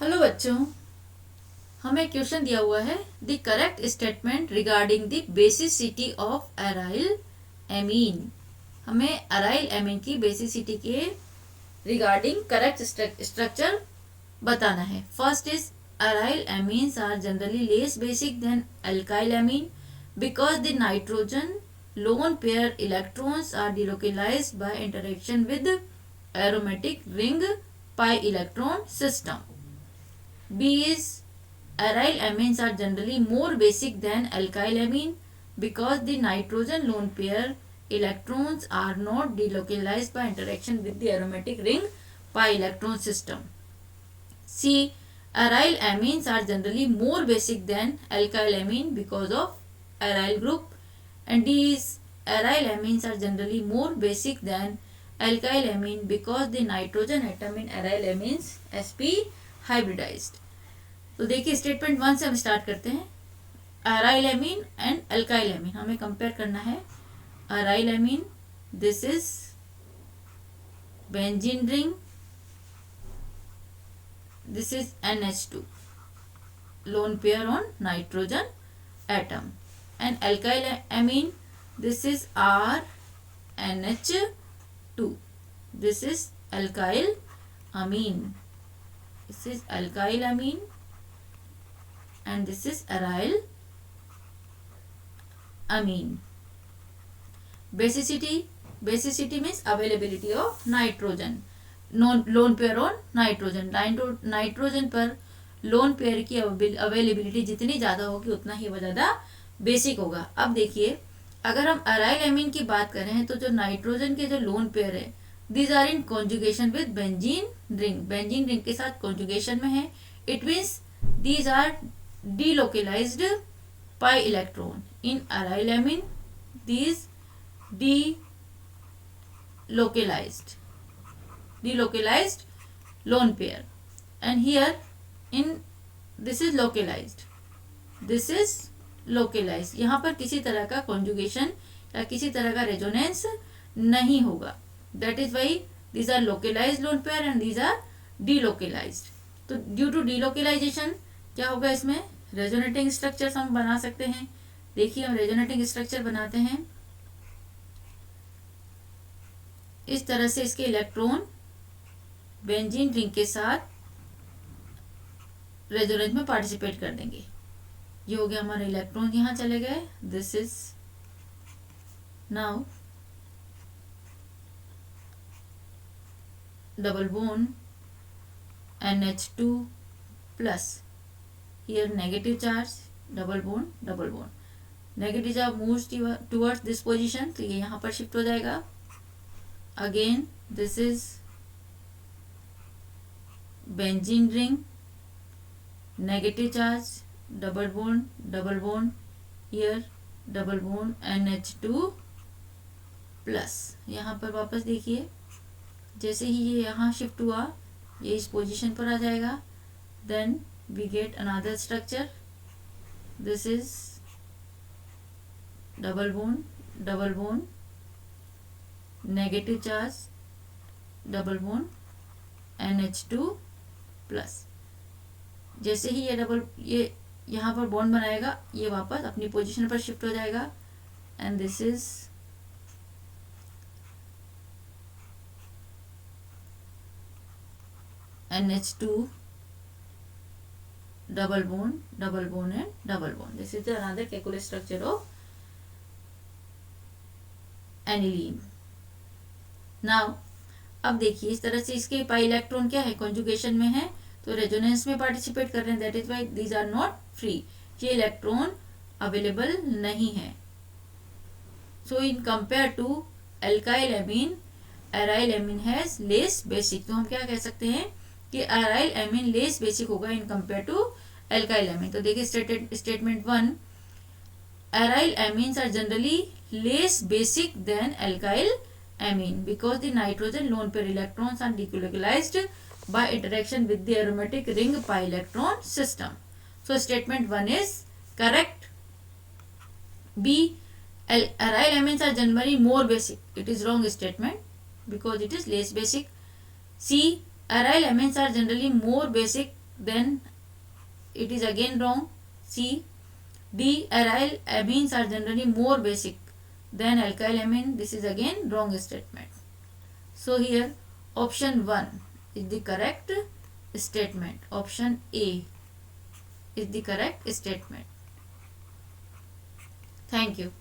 Hello बच्चों, हमें question दिया हुआ है the correct statement regarding the basicity of aryl amine. हमें अराइल एमीन की बेसिसिटी के रिगार्डिंग करेक्ट स्ट्रक्चर बताना है। First is aryl amines are generally less basic than alkyl amine because the nitrogen lone pair electrons are delocalized by interaction with aromatic ring pi electron system. B is aryl amines are generally more basic than alkyl amine because the nitrogen lone pair electrons are not delocalized by interaction with the aromatic ring pi electron system. C. Aryl amines are generally more basic than alkyl amine because of aryl group. And D is aryl amines are generally more basic than alkyl amine because the nitrogen atom in aryl amines sp hybridized. तो देखिए statement 1 से हम start करते हैं। Aryl amine and alkyl amine हमें compare करना है। Aryl amine, this is benzene ring, this is NH2 lone pair on nitrogen atom, and alkyl amine, this is RNH2, this is alkyl amine, this is alkyl amine and this is aryl amine. Basicity means availability of nitrogen, lone pair on nitrogen. Nitrogen पर lone pair की availability जितनी ज़्यादा होगी उतना ही वो ज़्यादा basic होगा। अब देखिए, अगर हम अराइल एमीन की बात करें तो जो नाइट्रोजन के जो लोन पेयर है, these are in conjugation with benzene ring, benzene ring के साथ conjugation में है। It means these are delocalized pi electron. In aryl amine, these delocalized lone pair, and here in this is localized, this is localized. यहाँ पर किसी तरह का conjugation या किसी तरह का resonance नहीं होगा। That is why these are localized lone pair and these are delocalized. तो due to delocalization क्या होगा, इसमें रेजोनेटिंग स्ट्रक्चर्स हम बना सकते हैं। देखिए हम रेजोनेटिंग स्ट्रक्चर बनाते हैं इस तरह से। इसके इलेक्ट्रॉन बेंजीन रिंग के साथ रेजोनेंस में पार्टिसिपेट कर देंगे। ये हो गया हमारे इलेक्ट्रॉन, यहाँ चले गए। This is now double bond NH2 plus, here negative charge, double bond, negative charge moves towards this position, तो ये यहाँ पर शिफ्ट हो जाएगा। Again this is benzene ring, negative charge, double bond, here double bond NH2 plus. यहाँ पर वापस देखिए, जैसे ही ये यहाँ शिफ्ट हुआ ये इस पोजीशन पर आ जाएगा। Then we get another structure, this is double bond, negative charge, double bond NH2 plus. जैसे ही ये यहाँ पर बॉन्ड बनाएगा ये वापस अपनी पोजीशन पर शिफ्ट हो जाएगा। And this is NH2 double bond and double bond. This is another calculus structure of aniline. Now अब देखिए इस तरह से इसके पाई इलेक्ट्रॉन क्या है, कॉन्जुगेशन में है, तो रेजोनेंस में पार्टिसिपेट कर रहे हैं। That is why these are not free, ये इलेक्ट्रॉन अवेलेबल नहीं है। So in compare to alkyl amine, aryl amine has less basic. तो हम क्या कह सकते हैं कि अराइल एमीन लेस बेसिक होगा in compare to alkyl amine. तो देखिए statement 1, aryl amines are generally less basic than alkyl amine because the nitrogen lone pair electrons are delocalized by interaction with the aromatic ring pi electron system. So statement 1 is correct. B, aryl amines are generally more basic. It is wrong statement because it is less basic. C, aryl amines are generally more basic then it is again wrong. C. D. Aryl amines are generally more basic than alkyl amine. This is again wrong statement. So here option 1 is the correct statement. Option A is the correct statement. Thank you.